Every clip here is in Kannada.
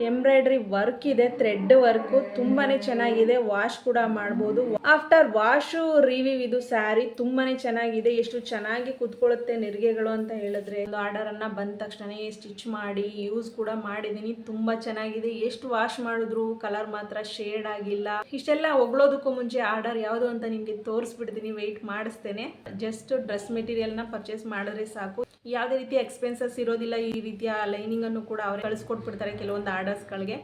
ಎಂಬ್ರಾಯ್ಡ್ರಿ ವರ್ಕ್ ಇದೆ, ಥ್ರೆಡ್ ವರ್ಕ್ ತುಂಬಾನೇ ಚೆನ್ನಾಗಿದೆ. ವಾಶ್ ಕೂಡ ಮಾಡಬಹುದು. ಆಫ್ಟರ್ ವಾಶ್ ರಿವ್ಯೂ ಇದು ಸ್ಯಾರಿ ತುಂಬಾನೇ ಚೆನ್ನಾಗಿದೆ. ಎಷ್ಟು ಚೆನ್ನಾಗಿ ಕುತ್ಕೊಳ್ಳುತ್ತೆ ನೆರಿಗೆಗಳು ಅಂತ ಹೇಳಿದ್ರೆ, ಒಂದು ಆರ್ಡರ್ ಅನ್ನ ಬಂದ ತಕ್ಷಣ ಸ್ಟಿಚ್ ಮಾಡಿ ಯೂಸ್ ಕೂಡ ಮಾಡಿದೀನಿ. ತುಂಬಾ ಚೆನ್ನಾಗಿದೆ. ಎಷ್ಟು ವಾಶ್ ಮಾಡಿದ್ರು ಕಲರ್ ಮಾತ್ರ ಶೇಡ್ ಆಗಿಲ್ಲ. ಇಷ್ಟೆಲ್ಲ ಹೊಗಳೋದಕ್ಕೂ ಮುಂಚೆ ಆರ್ಡರ್ ಯಾವುದು ಅಂತ ನಿಮ್ಗೆ ತೋರಿಸ್ಬಿಡ್ತೀನಿ, ವೆಯ್ಟ್ ಮಾಡಿಸ್ತೇನೆ. ಜಸ್ಟ್ ಡ್ರೆಸ್ ಮೆಟೀರಿಯಲ್ ನ ಪರ್ಚೇಸ್ ಮಾಡಿದ್ರೆ ಸಾಕು. ಯಾವುದೇ ರೀತಿ ಎಕ್ಸ್ಪೆನ್ಸಸ್ ಇರೋದಿಲ್ಲ. ಈ ರೀತಿಯ ಲೈನಿಂಗ್ ಅನ್ನು ಕೂಡ ಅವರು ಕಳಿಸ್ಕೊಟ್ಬಿಡ್ತಾರೆ ಕೆಲವೊಂದು ಆರ್ಡರ್ಸ್ಗಳಿಗೆ.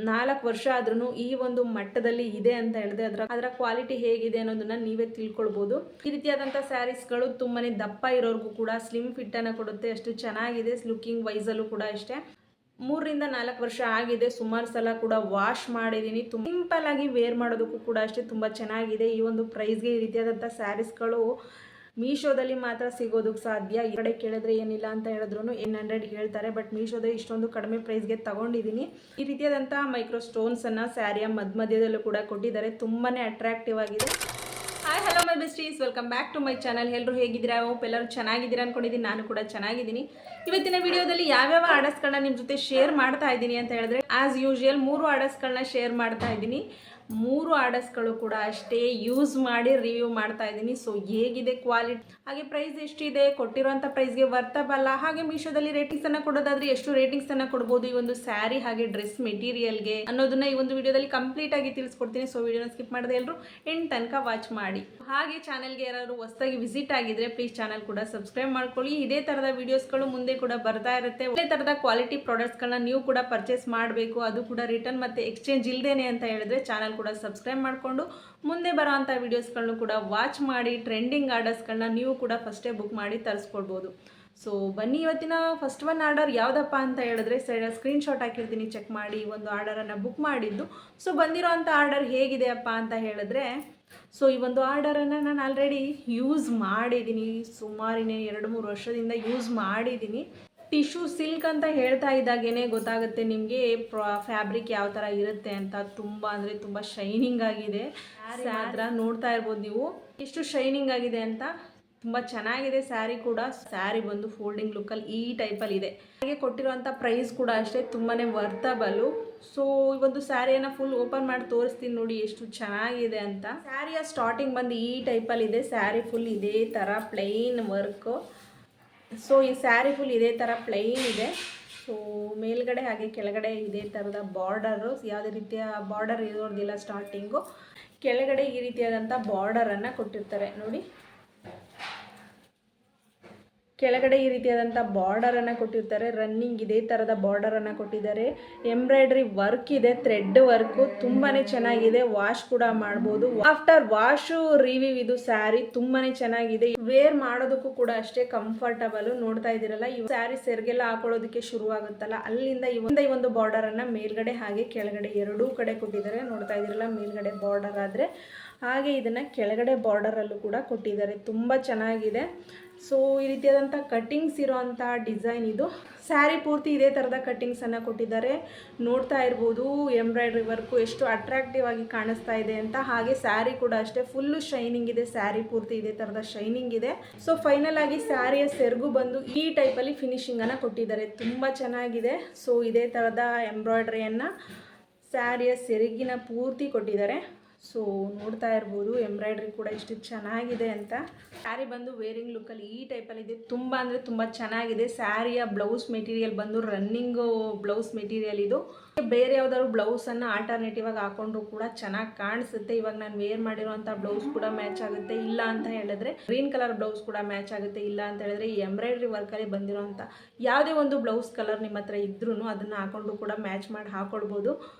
4 ವರ್ಷ ಆದ್ರೂ ಈ ಒಂದು ಮಟ್ಟದಲ್ಲಿ ಇದೆ ಅಂತ ಹೇಳಿದ್ರೆ ಅದರ ಕ್ವಾಲಿಟಿ ಹೇಗಿದೆ ಅನ್ನೋದನ್ನ ನೀವೇ ತಿಳ್ಕೊಳ್ಬಹುದು. ಈ ರೀತಿಯಾದಂತಹ ಸ್ಯಾರೀಸ್ಗಳು ತುಂಬಾನೇ ದಪ್ಪ ಇರೋರ್ಗೂ ಕೂಡ ಸ್ಲಿಮ್ ಫಿಟ್ ಅನ್ನ ಕೊಡುತ್ತೆ. ಅಷ್ಟು ಚೆನ್ನಾಗಿದೆ. ಲುಕಿಂಗ್ ವೈಸ್ ಅಲ್ಲೂ ಕೂಡ ಅಷ್ಟೇ. 3 ರಿಂದ 4 ವರ್ಷ ಆಗಿದೆ. ಸುಮಾರು ಸಲ ಕೂಡ ವಾಶ್ ಮಾಡಿದೀನಿ. ಸಿಂಪಲ್ ಆಗಿ ವೇರ್ ಮಾಡೋದಕ್ಕೂ ಕೂಡ ಅಷ್ಟೇ ತುಂಬಾ ಚೆನ್ನಾಗಿದೆ. ಈ ಒಂದು ಪ್ರೈಸ್ಗೆ ಈ ರೀತಿಯಾದಂತಹ ಸ್ಯಾರೀಸ್ಗಳು ಮೀಶೋದಲ್ಲಿ ಮಾತ್ರ ಸಿಗೋದಕ್ಕೆ ಸಾಧ್ಯ. ಈ ಕಡೆ ಕೇಳಿದ್ರೆ ಏನಿಲ್ಲ ಅಂತ ಹೇಳಿದ್ರು 800 ಹೇಳ್ತಾರೆ. ಬಟ್ ಮೀಶೋದಲ್ಲಿ ಇಷ್ಟೊಂದು ಕಡಿಮೆ ಪ್ರೈಸ್ಗೆ ತಗೊಂಡಿದ್ದೀನಿ. ಈ ರೀತಿಯಾದಂತಹ ಮೈಕ್ರೋ ಸ್ಟೋನ್ಸ್ ಅನ್ನ ಸ್ಯಾರಿಯ ಮಧ್ಯದಲ್ಲೂ ಕೂಡ ಕೊಟ್ಟಿದ್ದಾರೆ. ತುಂಬಾನೇ ಅಟ್ರಾಕ್ಟಿವ್ ಆಗಿದೆ. Hi hello my besties, welcome back to my channel. ಎಲ್ಲರೂ ಹೇಗಿದ್ದೀರಾ? ಹೋಪ್ ಎಲ್ಲರೂ ಚೆನ್ನಾಗಿದ್ದೀರಾ ಅನ್ಕೊಂಡಿದ್ದೀನಿ. ನಾನು ಕೂಡ ಚೆನ್ನಾಗಿದ್ದೀನಿ. ಇವತ್ತಿನ ವಿಡಿಯೋದಲ್ಲಿ ಯಾವ್ಯಾವ ಆರ್ಡರ್ಸ್ಗಳನ್ನ ನಿಮ್ಮ ಜೊತೆ ಶೇರ್ ಮಾಡ್ತಾ ಇದ್ದೀನಿ ಅಂತ ಹೇಳಿದ್ರೆ, ಆಸ್ ಯೂಶುವಲ್ 3 ಆರ್ಡರ್ಸ್ಗಳನ್ನ ಶೇರ್ ಮಾಡ್ತಾ ಇದ್ದೀನಿ. 3 ಆರ್ಡರ್ಸ್ಗಳು ಕೂಡ ಅಷ್ಟೇ ಯೂಸ್ ಮಾಡಿ ರಿವ್ಯೂ ಮಾಡ್ತಾ ಇದ್ದೀನಿ. ಸೊ ಹೇಗಿದೆ ಕ್ವಾಲಿಟಿ, ಹಾಗೆ ಪ್ರೈಸ್ ಎಷ್ಟಿದೆ, ಕೊಟ್ಟಿರೋಂಥ ಪ್ರೈಸ್ಗೆ ವರ್ತಬಲ್ಲ, ಹಾಗೆ ಮೀಶೋದಲ್ಲಿ ರೇಟಿಂಗ್ಸ್ ಅನ್ನ ಕೊಡೋದಾದ್ರೆ ಎಷ್ಟು ರೇಟಿಂಗ್ಸ್ ಅನ್ನ ಕೊಡ್ಬೋದು ಈ ಒಂದು ಸ್ಯಾರಿ ಹಾಗೆ ಡ್ರೆಸ್ ಮೆಟೀರಿಯಲ್ಗೆ ಅನ್ನೋದನ್ನ ಈ ಒಂದು ವಿಡಿಯೋದಲ್ಲಿ ಕಂಪ್ಲೀಟ್ ಆಗಿ ತಿಳಿಸ್ಕೊಡ್ತೀನಿ. ಸೊ ವಿಡಿಯೋನ ಸ್ಕಿಪ್ ಮಾಡದೆ ಎಲ್ಲರೂ ಎಂಡ್ ತನಕ ವಾಚ್ ಮಾಡಿ. ಹಾಗೆ ಚಾನಲ್ಗೆ ಯಾರಾದ್ರು ಹೊಸದಾಗಿ ವಿಸಿಟ್ ಆಗಿದ್ರೆ ಪ್ಲೀಸ್ ಚಾನಲ್ ಕೂಡ ಸಬ್ಸ್ಕ್ರೈಬ್ ಮಾಡ್ಕೊಳ್ಳಿ. ಇದೇ ತರದ ವಿಡಿಯೋಸ್ಗಳು ಮುಂದೆ ಕೂಡ ಬರ್ತಾ ಇರುತ್ತೆ. ಇದೇ ತರದ ಕ್ವಾಲಿಟಿ ಪ್ರಾಡಕ್ಟ್ಸ್ಗಳನ್ನ ನೀವು ಕೂಡ ಪರ್ಚೇಸ್ ಮಾಡಬೇಕು, ಅದು ಕೂಡ ರಿಟರ್ನ್ ಮತ್ತೆ ಎಕ್ಸ್ಚೇಂಜ್ ಇಲ್ದೇನೆ ಅಂತ ಹೇಳಿದ್ರೆ ಚಾನಲ್ ಕೂಡ ಸಬ್ಸ್ಕ್ರೈಬ್ ಮಾಡಿಕೊಂಡು ಮುಂದೆ ಬರೋ ಅಂಥ ವಿಡಿಯೋಸ್ಗಳನ್ನು ಕೂಡ ವಾಚ್ ಮಾಡಿ ಟ್ರೆಂಡಿಂಗ್ ಆರ್ಡರ್ಸ್ಗಳನ್ನ ನೀವು ಕೂಡ ಫಸ್ಟೇ ಬುಕ್ ಮಾಡಿ ತರಿಸ್ಕೊಳ್ಬೋದು. ಸೊ ಬನ್ನಿ, ಇವತ್ತಿನ ಫಸ್ಟ್ ಒನ್ ಆರ್ಡರ್ ಯಾವುದಪ್ಪ ಅಂತ ಹೇಳಿದ್ರೆ ಸ್ಕ್ರೀನ್ ಶಾಟ್ ಹಾಕಿರ್ತೀನಿ, ಚೆಕ್ ಮಾಡಿ. ಒಂದು ಆರ್ಡರನ್ನು ಬುಕ್ ಮಾಡಿದ್ದು. ಸೊ ಬಂದಿರೋ ಅಂಥ ಆರ್ಡರ್ ಹೇಗಿದೆಯಪ್ಪ ಅಂತ ಹೇಳಿದ್ರೆ, ಸೊ ಈ ಒಂದು ಆರ್ಡರನ್ನು ನಾನು ಆಲ್ರೆಡಿ ಯೂಸ್ ಮಾಡಿದ್ದೀನಿ. ಸುಮಾರಿನೇ 2-3 ವರ್ಷದಿಂದ ಯೂಸ್ ಮಾಡಿದ್ದೀನಿ. ಟಿಶ್ಯೂ ಸಿಲ್ಕ್ ಅಂತ ಹೇಳ್ತಾ ಇದ್ದಾಗೇನೆ ಗೊತ್ತಾಗುತ್ತೆ ನಿಮಗೆ ಫ್ಯಾಬ್ರಿಕ್ ಯಾವ ಥರ ಇರುತ್ತೆ ಅಂತ. ತುಂಬ ಅಂದರೆ ತುಂಬ ಶೈನಿಂಗ್ ಆಗಿದೆ. ಮಾತ್ರ ನೋಡ್ತಾ ಇರ್ಬೋದು ನೀವು ಎಷ್ಟು ಶೈನಿಂಗ್ ಆಗಿದೆ ಅಂತ. ತುಂಬ ಚೆನ್ನಾಗಿದೆ ಸ್ಯಾರಿ ಕೂಡ. ಸ್ಯಾರಿ ಬಂದು ಫೋಲ್ಡಿಂಗ್ ಲುಕ್ಕಲ್ಲಿ ಈ ಟೈಪಲ್ಲಿ ಇದೆ. ಹಾಗೆ ಕೊಟ್ಟಿರೋಂಥ ಪ್ರೈಸ್ ಕೂಡ ಅಷ್ಟೇ ತುಂಬಾ ವರ್ತಬಲು. ಸೊ ಈ ಒಂದು ಸ್ಯಾರಿಯನ್ನು ಫುಲ್ ಓಪನ್ ಮಾಡಿ ತೋರಿಸ್ತೀನಿ ನೋಡಿ ಎಷ್ಟು ಚೆನ್ನಾಗಿದೆ ಅಂತ. ಸ್ಯಾರಿಯ ಸ್ಟಾರ್ಟಿಂಗ್ ಬಂದು ಈ ಟೈಪಲ್ಲಿ ಇದೆ. ಸ್ಯಾರಿ ಫುಲ್ ಇದೇ ಥರ ಪ್ಲೈನ್ ವರ್ಕು. ಸೊ ಈ ಸ್ಯಾರಿ ಫುಲ್ ಇದೇ ಥರ ಪ್ಲೈನ್ ಇದೆ. ಸೊ ಮೇಲ್ಗಡೆ ಹಾಗೆ ಕೆಳಗಡೆ ಇದೇ ಥರದ ಬಾರ್ಡರು, ಯಾವುದೇ ರೀತಿಯ ಬಾರ್ಡರ್ ಇರೋದಿಲ್ಲ. ಸ್ಟಾರ್ಟಿಂಗು ಕೆಳಗಡೆ ಈ ರೀತಿಯಾದಂಥ ಬಾರ್ಡರನ್ನು ಕೊಟ್ಟಿರ್ತಾರೆ ನೋಡಿ. ಕೆಳಗಡೆ ಈ ರೀತಿಯಾದಂಥ ಬಾರ್ಡರನ್ನು ಕೊಟ್ಟಿರ್ತಾರೆ. ರನ್ನಿಂಗ್ ಇದೇ ಥರದ ಬಾರ್ಡರನ್ನು ಕೊಟ್ಟಿದ್ದಾರೆ. ಎಂಬ್ರಾಯ್ಡ್ರಿ ವರ್ಕ್ ಇದೆ, ಥ್ರೆಡ್ ವರ್ಕು ತುಂಬಾ ಚೆನ್ನಾಗಿದೆ. ವಾಶ್ ಕೂಡ ಮಾಡ್ಬೋದು. ಆಫ್ಟರ್ ವಾಶ್ ರಿವ್ಯೂ ಇದು ಸ್ಯಾರಿ ತುಂಬಾನೇ ಚೆನ್ನಾಗಿದೆ. ವೇರ್ ಮಾಡೋದಕ್ಕೂ ಕೂಡ ಅಷ್ಟೇ ಕಂಫರ್ಟಬಲ್. ನೋಡ್ತಾ ಇದ್ದೀರಲ್ಲ, ಈ ಸ್ಯಾರಿ ಸೆರ್ಗೆಲ್ಲ ಹಾಕೊಳ್ಳೋದಕ್ಕೆ ಶುರು ಆಗುತ್ತಲ್ಲ, ಅಲ್ಲಿಂದ ಈ ಒಂದು ಬಾರ್ಡರನ್ನು ಮೇಲ್ಗಡೆ ಹಾಗೆ ಕೆಳಗಡೆ ಎರಡೂ ಕಡೆ ಕೊಟ್ಟಿದ್ದಾರೆ. ನೋಡ್ತಾ ಇದ್ದೀರಲ್ಲ, ಮೇಲ್ಗಡೆ ಬಾರ್ಡರ್ ಆದರೆ ಹಾಗೆ ಇದನ್ನು ಕೆಳಗಡೆ ಬಾರ್ಡರಲ್ಲೂ ಕೂಡ ಕೊಟ್ಟಿದ್ದಾರೆ. ತುಂಬ ಚೆನ್ನಾಗಿದೆ. ಸೊ ಈ ರೀತಿಯಾದಂಥ ಕಟ್ಟಿಂಗ್ಸ್ ಇರೋವಂಥ ಡಿಸೈನ್ ಇದು. ಸ್ಯಾರಿ ಪೂರ್ತಿ ಇದೇ ಥರದ ಕಟ್ಟಿಂಗ್ಸನ್ನು ಕೊಟ್ಟಿದ್ದಾರೆ. ನೋಡ್ತಾ ಇರ್ಬೋದು ಎಂಬ್ರಾಯ್ಡ್ರಿ ವರ್ಕು ಎಷ್ಟು ಅಟ್ರಾಕ್ಟಿವ್ ಆಗಿ ಕಾಣಿಸ್ತಾ ಇದೆ ಅಂತ. ಹಾಗೆ ಸ್ಯಾರಿ ಕೂಡ ಅಷ್ಟೇ ಫುಲ್ಲು ಶೈನಿಂಗ್ ಇದೆ. ಸ್ಯಾರಿ ಪೂರ್ತಿ ಇದೇ ಥರದ ಶೈನಿಂಗ್ ಇದೆ. ಸೊ ಫೈನಲ್ ಆಗಿ ಸ್ಯಾರಿಯ ಸೆರಗು ಬಂದು ಈ ಟೈಪಲ್ಲಿ ಫಿನಿಶಿಂಗನ್ನು ಕೊಟ್ಟಿದ್ದಾರೆ. ತುಂಬ ಚೆನ್ನಾಗಿದೆ. ಸೊ ಇದೇ ಥರದ ಎಂಬ್ರಾಯ್ಡ್ರಿಯನ್ನು ಸ್ಯಾರಿಯ ಸೆರಗಿನ ಪೂರ್ತಿ ಕೊಟ್ಟಿದ್ದಾರೆ. ಸೊ ನೋಡ್ತಾ ಇರ್ಬೋದು ಎಂಬ್ರಾಯ್ಡ್ರಿ ಕೂಡ ಎಷ್ಟು ಚೆನ್ನಾಗಿದೆ ಅಂತ. ಸ್ಯಾರಿ ಬಂದು ವೇರಿಂಗ್ ಲುಕ್ಕಲ್ಲಿ ಈ ಟೈಪಲ್ಲಿ ಇದೆ. ತುಂಬ ಅಂದರೆ ತುಂಬ ಚೆನ್ನಾಗಿದೆ. ಸ್ಯಾರಿಯ ಬ್ಲೌಸ್ ಮೆಟೀರಿಯಲ್ ಬಂದು ರನ್ನಿಂಗು ಬ್ಲೌಸ್ ಮೆಟೀರಿಯಲ್ ಇದು. ಬೇರೆ ಯಾವ್ದಾದ್ರು ಬ್ಲೌಸನ್ನು ಆಲ್ಟರ್ನೇಟಿವ್ ಆಗಿ ಹಾಕೊಂಡ್ರು ಕೂಡ ಚೆನ್ನಾಗಿ ಕಾಣಿಸುತ್ತೆ. ಇವಾಗ ನಾನು ವೇರ್ ಮಾಡಿರೋಂಥ ಬ್ಲೌಸ್ ಕೂಡ ಮ್ಯಾಚ್ ಆಗುತ್ತೆ. ಇಲ್ಲ ಅಂತ ಹೇಳಿದ್ರೆ ಗ್ರೀನ್ ಕಲರ್ ಬ್ಲೌಸ್ ಕೂಡ ಮ್ಯಾಚ್ ಆಗುತ್ತೆ. ಇಲ್ಲ ಅಂತ ಹೇಳಿದ್ರೆ ಈ ಎಂಬ್ರಾಯ್ಡ್ರಿ ವರ್ಕಲ್ಲಿ ಬಂದಿರೋಂಥ ಯಾವುದೇ ಒಂದು ಬ್ಲೌಸ್ ಕಲರ್ ನಿಮ್ಮ ಹತ್ರ ಇದ್ರೂ ಅದನ್ನು ಹಾಕೊಂಡು ಕೂಡ ಮ್ಯಾಚ್ ಮಾಡಿ ಹಾಕೊಳ್ಬೋದು.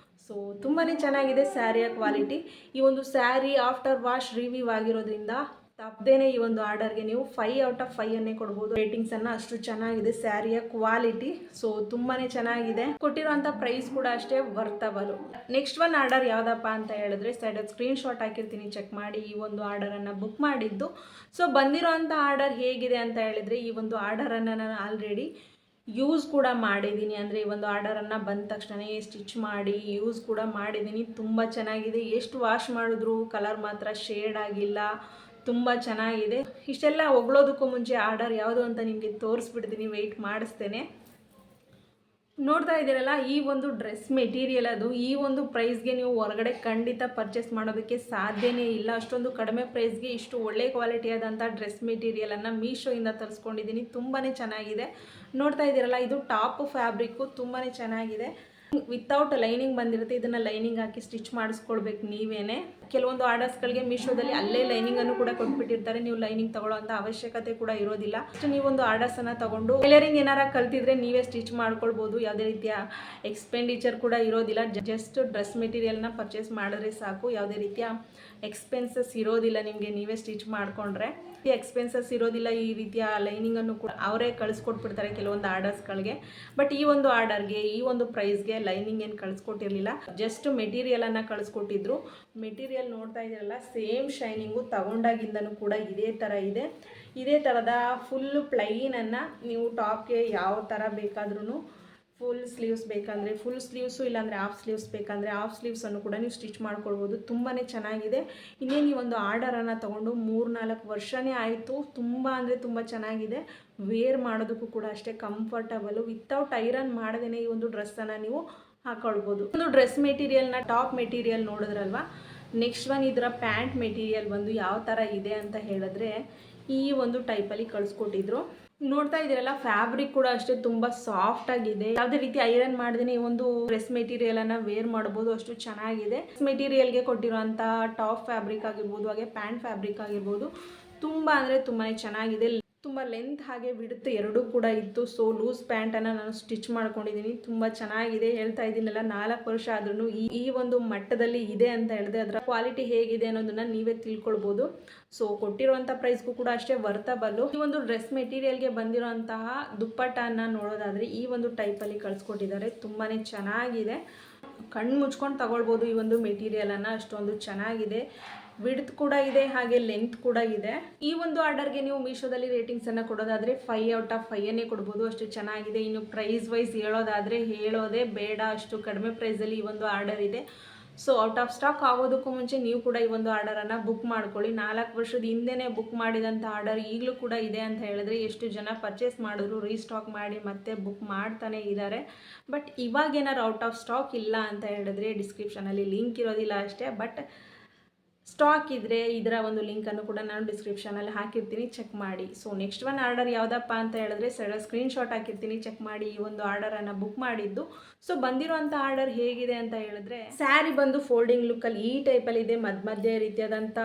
ಸೊ ತುಂಬಾ ಚೆನ್ನಾಗಿದೆ ಸ್ಯಾರಿಯ ಕ್ವಾಲಿಟಿ. ಈ ಒಂದು ಸ್ಯಾರಿ ಆಫ್ಟರ್ ವಾಶ್ ರಿವ್ಯೂ ಆಗಿರೋದ್ರಿಂದ ತಪ್ಪದೇನೆ ಈ ಒಂದು ಆರ್ಡರ್ಗೆ ನೀವು 5 ಔಟ್ ಆಫ್ 5 ಅನ್ನೇ ಕೊಡ್ಬೋದು ರೇಟಿಂಗ್ಸನ್ನು. ಅಷ್ಟು ಚೆನ್ನಾಗಿದೆ ಸ್ಯಾರಿಯ ಕ್ವಾಲಿಟಿ. ಸೊ ತುಂಬಾ ಚೆನ್ನಾಗಿದೆ. ಕೊಟ್ಟಿರೋಂಥ ಪ್ರೈಸ್ ಕೂಡ ಅಷ್ಟೇ ವರ್ತಬಲು. ನೆಕ್ಸ್ಟ್ ಒನ್ ಆರ್ಡರ್ ಯಾವುದಪ್ಪ ಅಂತ ಹೇಳಿದ್ರೆ ಸೈಡಲ್ಲಿ ಸ್ಕ್ರೀನ್ ಶಾಟ್ ಹಾಕಿರ್ತೀನಿ, ಚೆಕ್ ಮಾಡಿ. ಈ ಒಂದು ಆರ್ಡರನ್ನು ಬುಕ್ ಮಾಡಿದ್ದು. ಸೊ ಬಂದಿರೋಂಥ ಆರ್ಡರ್ ಹೇಗಿದೆ ಅಂತ ಹೇಳಿದ್ರೆ, ಈ ಒಂದು ಆರ್ಡರನ್ನು ನಾನು ಆಲ್ರೆಡಿ ಯೂಸ್ ಕೂಡ ಮಾಡಿದ್ದೀನಿ. ಅಂದರೆ ಈ ಒಂದು ಆರ್ಡರನ್ನು ಬಂದ ತಕ್ಷಣ ಸ್ಟಿಚ್ ಮಾಡಿ ಯೂಸ್ ಕೂಡ ಮಾಡಿದ್ದೀನಿ. ತುಂಬ ಚೆನ್ನಾಗಿದೆ. ಎಷ್ಟು ವಾಶ್ ಮಾಡಿದ್ರು ಕಲರ್ ಮಾತ್ರ ಶೇಡ್ ಆಗಿಲ್ಲ. ತುಂಬ ಚೆನ್ನಾಗಿದೆ. ಇಷ್ಟೆಲ್ಲ ಹೊಗಳೋದಕ್ಕೂ ಮುಂಚೆ ಆರ್ಡರ್ ಯಾವುದು ಅಂತ ನಿಮಗೆ ತೋರಿಸ್ಬಿಡ್ತೀನಿ, ವೆಯ್ಟ್ ಮಾಡಿಸ್ತೇನೆ. ನೋಡ್ತಾ ಇದ್ದೀರಲ್ಲ, ಈ ಒಂದು ಡ್ರೆಸ್ ಮೆಟೀರಿಯಲ್ ಅದು ಈ ಒಂದು ಪ್ರೈಸ್ಗೆ ನೀವು ಹೊರಗಡೆ ಖಂಡಿತ ಪರ್ಚೇಸ್ ಮಾಡೋದಕ್ಕೆ ಸಾಧ್ಯನೇ ಇಲ್ಲ. ಅಷ್ಟೊಂದು ಕಡಿಮೆ ಪ್ರೈಸ್ಗೆ ಇಷ್ಟು ಒಳ್ಳೆ ಕ್ವಾಲಿಟಿಯಾದಂಥ ಡ್ರೆಸ್ ಮೆಟೀರಿಯಲನ್ನು ಮೀಶೋಯಿಂದ ತರಿಸ್ಕೊಂಡಿದ್ದೀನಿ. ತುಂಬಾ ಚೆನ್ನಾಗಿದೆ. ನೋಡ್ತಾ ಇದ್ದೀರಲ್ಲ, ಇದು ಟಾಪ್ ಫ್ಯಾಬ್ರಿಕ್ಕು ತುಂಬಾ ಚೆನ್ನಾಗಿದೆ. ವಿತೌಟ್ ಲೈನಿಂಗ್ ಬಂದಿರುತ್ತೆ. ಇದನ್ನು ಲೈನಿಂಗ್ ಹಾಕಿ ಸ್ಟಿಚ್ ಮಾಡಿಸ್ಕೊಳ್ಬೇಕು ನೀವೇನೆ. ಕೆಲವೊಂದು ಆರ್ಡರ್ಸ್ಗಳಿಗೆ ಮೀಶೋದಲ್ಲಿ ಅಲ್ಲೇ ಲೈನಿಂಗನ್ನು ಕೂಡ ಕೊಟ್ಬಿಟ್ಟಿರ್ತಾರೆ. ನೀವು ಲೈನಿಂಗ್ ತಗೊಳ್ಳೋಂಥ ಅವಶ್ಯಕತೆ ಕೂಡ ಇರೋದಿಲ್ಲ. ನೀವೊಂದು ಆರ್ಡರ್ಸನ್ನು ತಗೊಂಡು ಟೈಲರಿಂಗ್ ಏನಾರ ಕಲ್ತಿದ್ರೆ ನೀವೇ ಸ್ಟಿಚ್ ಮಾಡ್ಕೊಳ್ಬೋದು. ಯಾವುದೇ ರೀತಿಯ ಎಕ್ಸ್ಪೆಂಡಿಚರ್ ಕೂಡ ಇರೋದಿಲ್ಲ. ಜಸ್ಟ್ ಡ್ರೆಸ್ ಮೆಟೀರಿಯಲ್ನ ಪರ್ಚೇಸ್ ಮಾಡಿದ್ರೆ ಸಾಕು. ಯಾವುದೇ ರೀತಿಯ ಎಕ್ಸ್ಪೆನ್ಸಸ್ ಇರೋದಿಲ್ಲ ನಿಮಗೆ ನೀವೇ ಸ್ಟಿಚ್ ಮಾಡಿಕೊಂಡ್ರೆ. ಎಕ್ಸ್ಪೆನ್ಸಸ್ ಇರೋದಿಲ್ಲ. ಈ ರೀತಿಯ ಲೈನಿಂಗನ್ನು ಕೂಡ ಅವರೇ ಕಳಿಸ್ಕೊಟ್ಬಿಡ್ತಾರೆ ಕೆಲವೊಂದು ಆರ್ಡರ್ಸ್ಗಳಿಗೆ. ಬಟ್ ಈ ಒಂದು ಆರ್ಡರ್ಗೆ ಈ ಒಂದು ಪ್ರೈಸ್ಗೆ ಲೈನಿಂಗ್ ಏನು ಕಳಿಸ್ಕೊಟ್ಟಿರಲಿಲ್ಲ. ಜಸ್ಟ್ ಮೆಟೀರಿಯಲನ್ನು ಕಳಿಸ್ಕೊಟ್ಟಿದ್ರು. ಮೆಟೀರಿಯಲ್ ನೋಡ್ತಾ ಇದ್ದೀರಲ್ಲ, ಸೇಮ್ ಶೈನಿಂಗು ತಗೊಂಡಾಗಿಂದನೂ ಕೂಡ ಇದೇ ಥರ ಇದೆ. ಇದೇ ಥರದ ಫುಲ್ ಪ್ಲೈನನ್ನು ನೀವು ಟಾಪ್ಗೆ ಯಾವ ಥರ ಬೇಕಾದ್ರೂ ಫುಲ್ ಸ್ಲೀವ್ಸ್ ಬೇಕಂದರೆ ಫುಲ್ ಸ್ಲೀವ್ಸು, ಇಲ್ಲಾಂದರೆ ಹಾಫ್ ಸ್ಲೀವ್ಸ್ ಬೇಕಂದರೆ ಹಾಫ್ ಸ್ಲೀವ್ಸನ್ನು ಕೂಡ ನೀವು ಸ್ಟಿಚ್ ಮಾಡ್ಕೊಳ್ಬೋದು. ತುಂಬಾ ಚೆನ್ನಾಗಿದೆ. ಇನ್ನೇನು ಈ ಒಂದು ಆರ್ಡರನ್ನು ತೊಗೊಂಡು 3-4 ವರ್ಷನೇ ಆಯಿತು. ತುಂಬ ಅಂದರೆ ತುಂಬ ಚೆನ್ನಾಗಿದೆ. ವೇರ್ ಮಾಡೋದಕ್ಕೂ ಕೂಡ ಅಷ್ಟೇ ಕಂಫರ್ಟಬಲು. ವಿತೌಟ್ ಐರನ್ ಮಾಡದೇ ಈ ಒಂದು ಡ್ರೆಸ್ಸನ್ನು ನೀವು ಹಾಕ್ಕೊಳ್ಬೋದು. ಒಂದು ಡ್ರೆಸ್ ಮೆಟೀರಿಯಲ್ನ ಟಾಪ್ ಮೆಟೀರಿಯಲ್ ನೋಡಿದ್ರಲ್ವ. ನೆಕ್ಸ್ಟ್ ಒನ್ ಇದರ ಪ್ಯಾಂಟ್ ಮೆಟೀರಿಯಲ್ ಬಂದು ಯಾವ ಥರ ಇದೆ ಅಂತ ಹೇಳಿದ್ರೆ ಈ ಒಂದು ಟೈಪಲ್ಲಿ ಕಳಿಸ್ಕೊಟ್ಟಿದ್ರು. ನೋಡ್ತಾ ಇದ್ದೀರಲ್ಲ, ಫ್ಯಾಬ್ರಿಕ್ ಕೂಡ ಅಷ್ಟೇ ತುಂಬ ಸಾಫ್ಟ್ ಆಗಿದೆ. ಯಾವುದೇ ರೀತಿ ಐರನ್ ಮಾಡದೇ ಈ ಒಂದು ಡ್ರೆಸ್ ಮೆಟೀರಿಯಲ್ ಅನ್ನ ವೇರ್ ಮಾಡಬಹುದು. ಅಷ್ಟು ಚೆನ್ನಾಗಿದೆ. ಮೆಟೀರಿಯಲ್ಗೆ ಕೊಟ್ಟಿರುವಂಥ ಟಾಪ್ ಫ್ಯಾಬ್ರಿಕ್ ಆಗಿರ್ಬೋದು, ಹಾಗೆ ಪ್ಯಾಂಟ್ ಫ್ಯಾಬ್ರಿಕ್ ಆಗಿರ್ಬೋದು, ತುಂಬ ಅಂದರೆ ತುಂಬಾ ಚೆನ್ನಾಗಿದೆ. ತುಂಬ ಲೆಂತ್ ಹಾಗೆ ವಿಡ್ತ್ ಎರಡೂ ಕೂಡ ಇತ್ತು. ಸೊ ಲೂಸ್ ಪ್ಯಾಂಟನ್ನು ನಾನು ಸ್ಟಿಚ್ ಮಾಡ್ಕೊಂಡಿದ್ದೀನಿ. ತುಂಬ ಚೆನ್ನಾಗಿದೆ. ಹೇಳ್ತಾ ಇದ್ದೀನಲ್ಲ, 4 ವರ್ಷ ಆದ್ರೂ ಈ ಒಂದು ಮಟ್ಟದಲ್ಲಿ ಇದೆ ಅಂತ ಹೇಳಿದೆ. ಅದರ ಕ್ವಾಲಿಟಿ ಹೇಗಿದೆ ಅನ್ನೋದನ್ನ ನೀವೇ ತಿಳ್ಕೊಳ್ಬೋದು. ಸೊ ಕೊಟ್ಟಿರುವಂಥ ಪ್ರೈಸ್ಗೂ ಕೂಡ ಅಷ್ಟೇ ವರ್ತಬಲ್ಲು. ಈ ಒಂದು ಡ್ರೆಸ್ ಮೆಟೀರಿಯಲ್ಗೆ ಬಂದಿರೋಂತಹ ದುಪ್ಪಟ್ಟನ್ನು ನೋಡೋದಾದರೆ ಈ ಒಂದು ಟೈಪಲ್ಲಿ ಕಳಿಸ್ಕೊಟ್ಟಿದ್ದಾರೆ. ತುಂಬಾ ಚೆನ್ನಾಗಿದೆ. ಕಣ್ಣು ಮುಚ್ಕೊಂಡು ತಗೊಳ್ಬೋದು ಈ ಒಂದು ಮೆಟೀರಿಯಲನ್ನು. ಅಷ್ಟೊಂದು ಚೆನ್ನಾಗಿದೆ. ವಿಡ್ತ್ ಕೂಡ ಇದೆ, ಹಾಗೆ ಲೆಂತ್ ಕೂಡ ಇದೆ. ಈ ಒಂದು ಆರ್ಡರ್ಗೆ ನೀವು ಮೀಶೋದಲ್ಲಿ ರೇಟಿಂಗ್ಸನ್ನು ಕೊಡೋದಾದರೆ 5 ಔಟ್ ಆಫ್ 5 ಕೊಡ್ಬೋದು. ಅಷ್ಟು ಚೆನ್ನಾಗಿದೆ. ಇನ್ನು ಪ್ರೈಸ್ ವೈಸ್ ಹೇಳೋದಾದರೆ ಹೇಳೋದೇ ಬೇಡ, ಅಷ್ಟು ಕಡಿಮೆ ಪ್ರೈಸಲ್ಲಿ ಈ ಒಂದು ಆರ್ಡರ್ ಇದೆ. ಸೊ ಔಟ್ ಆಫ್ ಸ್ಟಾಕ್ ಆಗೋದಕ್ಕೂ ಮುಂಚೆ ನೀವು ಕೂಡ ಈ ಒಂದು ಆರ್ಡರನ್ನು ಬುಕ್ ಮಾಡ್ಕೊಳ್ಳಿ. 4 ವರ್ಷದ ಹಿಂದೆನೇ ಬುಕ್ ಮಾಡಿದಂಥ ಆರ್ಡರ್ ಈಗಲೂ ಕೂಡ ಇದೆ ಅಂತ ಹೇಳಿದ್ರೆ ಎಷ್ಟು ಜನ ಪರ್ಚೇಸ್ ಮಾಡಿದ್ರು ರೀಸ್ಟಾಕ್ ಮಾಡಿ ಮತ್ತೆ ಬುಕ್ ಮಾಡ್ತಾನೆ ಇದ್ದಾರೆ. ಬಟ್ ಇವಾಗೇನಾರು ಔಟ್ ಆಫ್ ಸ್ಟಾಕ್ ಇಲ್ಲ ಅಂತ ಹೇಳಿದ್ರೆ ಡಿಸ್ಕ್ರಿಪ್ಷನಲ್ಲಿ ಲಿಂಕ್ ಇರೋದಿಲ್ಲ ಅಷ್ಟೇ. ಬಟ್ ಸ್ಟಾಕ್ ಇದ್ದರೆ ಇದರ ಒಂದು ಲಿಂಕನ್ನು ಕೂಡ ನಾನು ಡಿಸ್ಕ್ರಿಪ್ಷನಲ್ಲಿ ಹಾಕಿರ್ತೀನಿ, ಚೆಕ್ ಮಾಡಿ. ಸೊ ನೆಕ್ಸ್ಟ್ ಒನ್ ಆರ್ಡರ್ ಯಾವುದಪ್ಪ ಅಂತ ಹೇಳಿದ್ರೆ ಸ್ಕ್ರೀನ್ಶಾಟ್ ಹಾಕಿರ್ತೀನಿ, ಚೆಕ್ ಮಾಡಿ. ಈ ಒಂದು ಆರ್ಡರನ್ನು ಬುಕ್ ಮಾಡಿದ್ದು. ಸೊ ಬಂದಿರೋಂಥ ಆರ್ಡರ್ ಹೇಗಿದೆ ಅಂತ ಹೇಳಿದ್ರೆ ಸ್ಯಾರಿ ಬಂದು ಫೋಲ್ಡಿಂಗ್ ಲುಕ್ಕಲ್ಲಿ ಈ ಟೈಪಲ್ಲಿ ಇದೆ. ಮಧ್ಯ ರೀತಿಯಾದಂಥ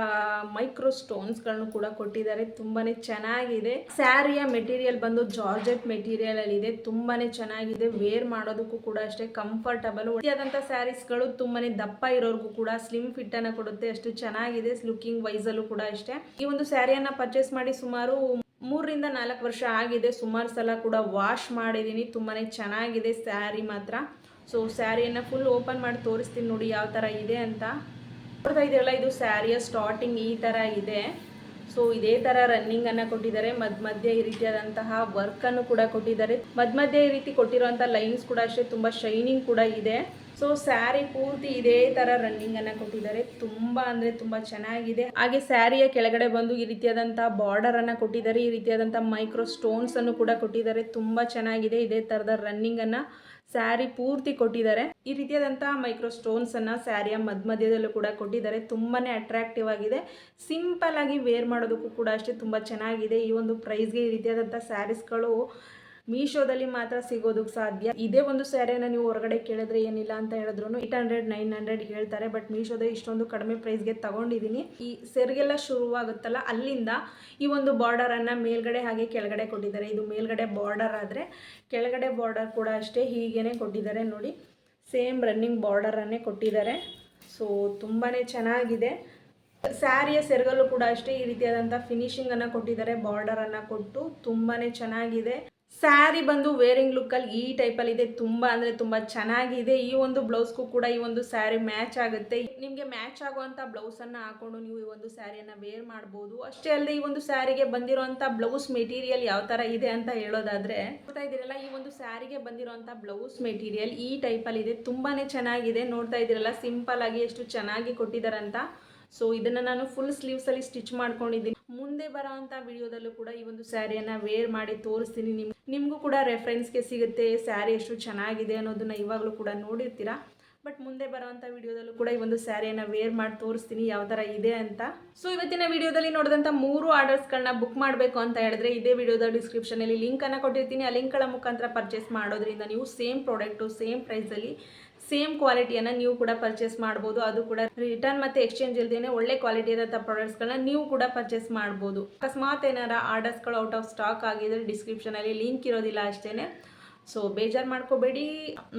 ಮೈಕ್ರೋ ಸ್ಟೋನ್ಸ್ಗಳನ್ನು ಕೂಡ ಕೊಟ್ಟಿದ್ದಾರೆ. ತುಂಬಾ ಚೆನ್ನಾಗಿದೆ. ಸ್ಯಾರಿಯ ಮೆಟೀರಿಯಲ್ ಬಂದು ಜಾರ್ಜೆಟ್ ಮೆಟೀರಿಯಲ್ ಅಲ್ಲಿ ಇದೆ. ತುಂಬಾ ಚೆನ್ನಾಗಿದೆ. ವೇರ್ ಮಾಡೋದಕ್ಕೂ ಕೂಡ ಅಷ್ಟೇ ಕಂಫರ್ಟಬಲ್. ರೀತಿಯಾದಂಥ ಸ್ಯಾರೀಸ್ಗಳು ತುಂಬಾ ದಪ್ಪ ಇರೋರ್ಗೂ ಕೂಡ ಸ್ಲಿಮ್ ಫಿಟ್ ಅನ್ನು ಕೊಡುತ್ತೆ. ಅಷ್ಟು ಚೆನ್ನಾಗಿದೆ. ಲುಕಿಂಗ್ ವೈಸಲ್ಲೂ ಕೂಡ ಅಷ್ಟೇ. ಈ ಒಂದು ಸ್ಯಾರಿಯನ್ನು ಪರ್ಚೇಸ್ ಮಾಡಿ ಸುಮಾರು 3-4 ವರ್ಷ ಆಗಿದೆ. ಸುಮಾರು ಸಲ ಕೂಡ ವಾಶ್ ಮಾಡಿದ್ದೀನಿ. ತುಂಬಾ ಚೆನ್ನಾಗಿದೆ ಸ್ಯಾರಿ ಮಾತ್ರ. ಸೊ ಸ್ಯಾರಿಯನ್ನು ಫುಲ್ ಓಪನ್ ಮಾಡಿ ತೋರಿಸ್ತೀನಿ ನೋಡಿ ಯಾವ ಥರ ಇದೆ ಅಂತ. ನೋಡ್ತಾ ಇದೆಯಲ್ಲ, ಇದು ಸ್ಯಾರಿಯ ಸ್ಟಾರ್ಟಿಂಗ್ ಈ ಥರ ಇದೆ. ಸೊ ಇದೇ ಥರ ರನ್ನಿಂಗನ್ನು ಕೊಟ್ಟಿದ್ದಾರೆ. ಮಧ್ಯ ಈ ರೀತಿಯಾದಂತಹ ವರ್ಕನ್ನು ಕೂಡ ಕೊಟ್ಟಿದ್ದಾರೆ. ಮಧ್ಯ ಈ ರೀತಿ ಕೊಟ್ಟಿರುವಂಥ ಲೈನ್ಸ್ ಕೂಡ ಅಷ್ಟೇ ತುಂಬ ಶೈನಿಂಗ್ ಕೂಡ ಇದೆ. ಸೊ ಸ್ಯಾರಿ ಪೂರ್ತಿ ಇದೇ ಥರ ರನ್ನಿಂಗನ್ನು ಕೊಟ್ಟಿದ್ದಾರೆ. ತುಂಬ ಅಂದರೆ ತುಂಬ ಚೆನ್ನಾಗಿದೆ. ಹಾಗೆ ಸ್ಯಾರಿಯ ಕೆಳಗಡೆ ಬಂದು ಈ ರೀತಿಯಾದಂಥ ಬಾರ್ಡರನ್ನು ಕೊಟ್ಟಿದ್ದಾರೆ. ಈ ರೀತಿಯಾದಂಥ ಮೈಕ್ರೋ ಸ್ಟೋನ್ಸನ್ನು ಕೂಡ ಕೊಟ್ಟಿದ್ದಾರೆ. ತುಂಬ ಚೆನ್ನಾಗಿದೆ. ಇದೇ ಥರದ ರನ್ನಿಂಗನ್ನು ಸ್ಯಾರಿ ಪೂರ್ತಿ ಕೊಟ್ಟಿದ್ದಾರೆ. ಈ ರೀತಿಯಾದಂಥ ಮೈಕ್ರೋ ಸ್ಟೋನ್ಸನ್ನು ಸ್ಯಾರಿಯ ಮಧ್ಯದಲ್ಲೂ ಕೂಡ ಕೊಟ್ಟಿದ್ದಾರೆ. ತುಂಬಾ ಅಟ್ರಾಕ್ಟಿವ್ ಆಗಿದೆ. ಸಿಂಪಲ್ ಆಗಿ ವೇರ್ ಮಾಡೋದಕ್ಕೂ ಕೂಡ ಅಷ್ಟೇ ತುಂಬ ಚೆನ್ನಾಗಿದೆ. ಈ ಒಂದು ಪ್ರೈಸ್ಗೆ ಈ ರೀತಿಯಾದಂಥ ಸ್ಯಾರೀಸ್ಗಳು ಮೀಶೋದಲ್ಲಿ ಮಾತ್ರ ಸಿಗೋದಕ್ಕೆ ಸಾಧ್ಯ. ಇದೇ ಒಂದು ಸ್ಯಾರಿಯನ್ನು ನೀವು ಹೊರಗಡೆ ಕೇಳಿದ್ರೆ ಏನಿಲ್ಲ ಅಂತ ಹೇಳಿದ್ರು 800-900 ಹೇಳ್ತಾರೆ. ಬಟ್ ಮೀಶೋದಲ್ಲಿ ಇಷ್ಟೊಂದು ಕಡಿಮೆ ಪ್ರೈಸ್ಗೆ ತಗೊಂಡಿದ್ದೀನಿ. ಈ ಸೆರ್ಗೆಲ್ಲ ಶುರುವಾಗುತ್ತಲ್ಲ ಅಲ್ಲಿಂದ ಈ ಒಂದು ಬಾರ್ಡರನ್ನು ಮೇಲ್ಗಡೆ ಹಾಗೆ ಕೆಳಗಡೆ ಕೊಟ್ಟಿದ್ದಾರೆ. ಇದು ಮೇಲ್ಗಡೆ ಬಾರ್ಡರ್ ಆದರೆ ಕೆಳಗಡೆ ಬಾರ್ಡರ್ ಕೂಡ ಅಷ್ಟೇ ಹೀಗೇ ಕೊಟ್ಟಿದ್ದಾರೆ ನೋಡಿ. ಸೇಮ್ ರನ್ನಿಂಗ್ ಬಾರ್ಡರನ್ನೇ ಕೊಟ್ಟಿದ್ದಾರೆ. ಸೊ ತುಂಬಾ ಚೆನ್ನಾಗಿದೆ. ಸ್ಯಾರಿಯ ಸೆರಗಲ್ಲೂ ಕೂಡ ಅಷ್ಟೇ ಈ ರೀತಿಯಾದಂಥ ಫಿನಿಶಿಂಗನ್ನು ಕೊಟ್ಟಿದ್ದಾರೆ. ಬಾರ್ಡರನ್ನು ಕೊಟ್ಟು ತುಂಬಾ ಚೆನ್ನಾಗಿದೆ. ಸ್ಯಾರಿ ಬಂದು ವೇರಿಂಗ್ ಲುಕ್ಕಲ್ಲಿ ಈ ಟೈಪಲ್ಲಿ ಇದೆ. ತುಂಬ ಅಂದರೆ ತುಂಬ ಚೆನ್ನಾಗಿದೆ. ಈ ಒಂದು ಬ್ಲೌಸ್ಗೂ ಕೂಡ ಈ ಒಂದು ಸ್ಯಾರಿ ಮ್ಯಾಚ್ ಆಗುತ್ತೆ. ನಿಮಗೆ ಮ್ಯಾಚ್ ಆಗುವಂಥ ಬ್ಲೌಸನ್ನು ಹಾಕೊಂಡು ನೀವು ಈ ಒಂದು ಸ್ಯಾರಿಯನ್ನು ವೇರ್ ಮಾಡ್ಬೋದು. ಅಷ್ಟೇ ಅಲ್ಲದೆ ಈ ಒಂದು ಸ್ಯಾರಿಗೆ ಬಂದಿರೋಂಥ ಬ್ಲೌಸ್ ಮೆಟೀರಿಯಲ್ ಯಾವ ಥರ ಇದೆ ಅಂತ ಹೇಳೋದಾದರೆ ನೋಡ್ತಾ ಇದ್ದೀರಲ್ಲ, ಈ ಒಂದು ಸ್ಯಾರಿಗೆ ಬಂದಿರೋಂಥ ಬ್ಲೌಸ್ ಮೆಟೀರಿಯಲ್ ಈ ಟೈಪಲ್ಲಿ ಇದೆ. ತುಂಬಾ ಚೆನ್ನಾಗಿದೆ. ನೋಡ್ತಾ ಇದ್ದೀರಲ್ಲ ಸಿಂಪಲ್ ಆಗಿ ಎಷ್ಟು ಚೆನ್ನಾಗಿ ಕೊಟ್ಟಿದ್ದಾರಂತ. ಸೊ ಇದನ್ನು ನಾನು ಫುಲ್ ಸ್ಲೀವ್ಸಲ್ಲಿ ಸ್ಟಿಚ್ ಮಾಡ್ಕೊಂಡಿದ್ದೀನಿ. ಮುಂದೆ ಬರೋವಂಥ ವಿಡಿಯೋದಲ್ಲೂ ಕೂಡ ಈ ಒಂದು ಸ್ಯಾರಿಯನ್ನು ವೇರ್ ಮಾಡಿ ತೋರಿಸ್ತೀನಿ. ನಿಮಗೂ ಕೂಡ ರೆಫರೆನ್ಸ್ಗೆ ಸಿಗುತ್ತೆ ಸ್ಯಾರಿ ಎಷ್ಟು ಚೆನ್ನಾಗಿದೆ ಅನ್ನೋದನ್ನು ಇವಾಗಲೂ ಕೂಡ ನೋಡಿರ್ತೀರಾ. ಬಟ್ ಮುಂದೆ ಬರೋವಂಥ ವಿಡಿಯೋದಲ್ಲೂ ಕೂಡ ಈ ಒಂದು ಸ್ಯಾರಿಯನ್ನು ವೇರ್ ಮಾಡಿ ತೋರಿಸ್ತೀನಿ ಯಾವ ಥರ ಇದೆ ಅಂತ. ಸೊ ಇವತ್ತಿನ ವಿಡಿಯೋದಲ್ಲಿ ನೋಡಿದಂಥ 3 ಆರ್ಡರ್ಸ್ಗಳನ್ನ ಬುಕ್ ಮಾಡಬೇಕು ಅಂತ ಹೇಳಿದ್ರೆ ಇದೇ ವಿಡಿಯೋದ ಡಿಸ್ಕ್ರಿಪ್ಷನಲ್ಲಿ ಲಿಂಕನ್ನು ಕೊಟ್ಟಿರ್ತೀನಿ. ಆ ಲಿಂಕ್ಗಳ ಮುಖಾಂತರ ಪರ್ಚೇಸ್ ಮಾಡೋದ್ರಿಂದ ನೀವು ಸೇಮ್ ಪ್ರಾಡಕ್ಟು ಸೇಮ್ ಪ್ರೈಸಲ್ಲಿ ಸೇಮ್ ಕ್ವಾಲಿಟಿಯನ್ನು ನೀವು ಕೂಡ ಪರ್ಚೇಸ್ ಮಾಡ್ಬೋದು. ಅದು ಕೂಡ ರಿಟರ್ನ್ ಮತ್ತು ಎಕ್ಸ್ಚೇಂಜ್ ಇಲ್ದೇನೆ ಒಳ್ಳೆ ಕ್ವಾಲಿಟಿ ಇರೋಂಥ ಪ್ರಾಡಕ್ಟ್ಸ್ಗಳನ್ನ ನೀವು ಕೂಡ ಪರ್ಚೇಸ್ ಮಾಡ್ಬೋದು. ಅಕಸ್ಮಾತ್ ಏನಾರ ಆರ್ಡರ್ಸ್ಗಳು ಔಟ್ ಆಫ್ ಸ್ಟಾಕ್ ಆಗಿದ್ರೆ ಡಿಸ್ಕ್ರಿಪ್ಷನಲ್ಲಿ ಲಿಂಕ್ ಇರೋದಿಲ್ಲ ಅಷ್ಟೇ. ಸೊ ಬೇಜಾರು ಮಾಡ್ಕೋಬೇಡಿ,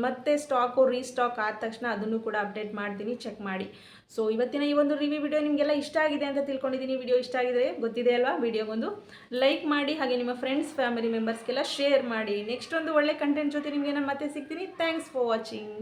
ಮತ್ತೆ ಸ್ಟಾಕು ರೀಸ್ಟಾಕ್ ಆದ ತಕ್ಷಣ ಅದನ್ನು ಕೂಡ ಅಪ್ಡೇಟ್ ಮಾಡ್ತೀನಿ, ಚೆಕ್ ಮಾಡಿ. ಸೊ ಇವತ್ತಿನ ಈ ಒಂದು ರಿವ್ಯೂ ವಿಡಿಯೋ ನಿಮಗೆಲ್ಲ ಇಷ್ಟ ಆಗಿದೆ ಅಂತ ತಿಳ್ಕೊಂಡಿದ್ದೀನಿ. ವಿಡಿಯೋ ಇಷ್ಟ ಆಗಿದ್ರೆ ಗೊತ್ತಿದೆ ಅಲ್ವಾ, ವಿಡಿಯೋಗೊಂದು ಲೈಕ್ ಮಾಡಿ, ಹಾಗೆ ನಿಮ್ಮ ಫ್ರೆಂಡ್ಸ್ ಫ್ಯಾಮಿಲಿ ಮೆಂಬರ್ಸ್ಗೆಲ್ಲ ಶೇರ್ ಮಾಡಿ. ನೆಕ್ಸ್ಟ್ ಒಂದು ಒಳ್ಳೆ ಕಂಟೆಂಟ್ ಜೊತೆ ನಿಮಗೆ ನಾನು ಮತ್ತೆ ಸಿಗ್ತೀನಿ. Thanks for watching.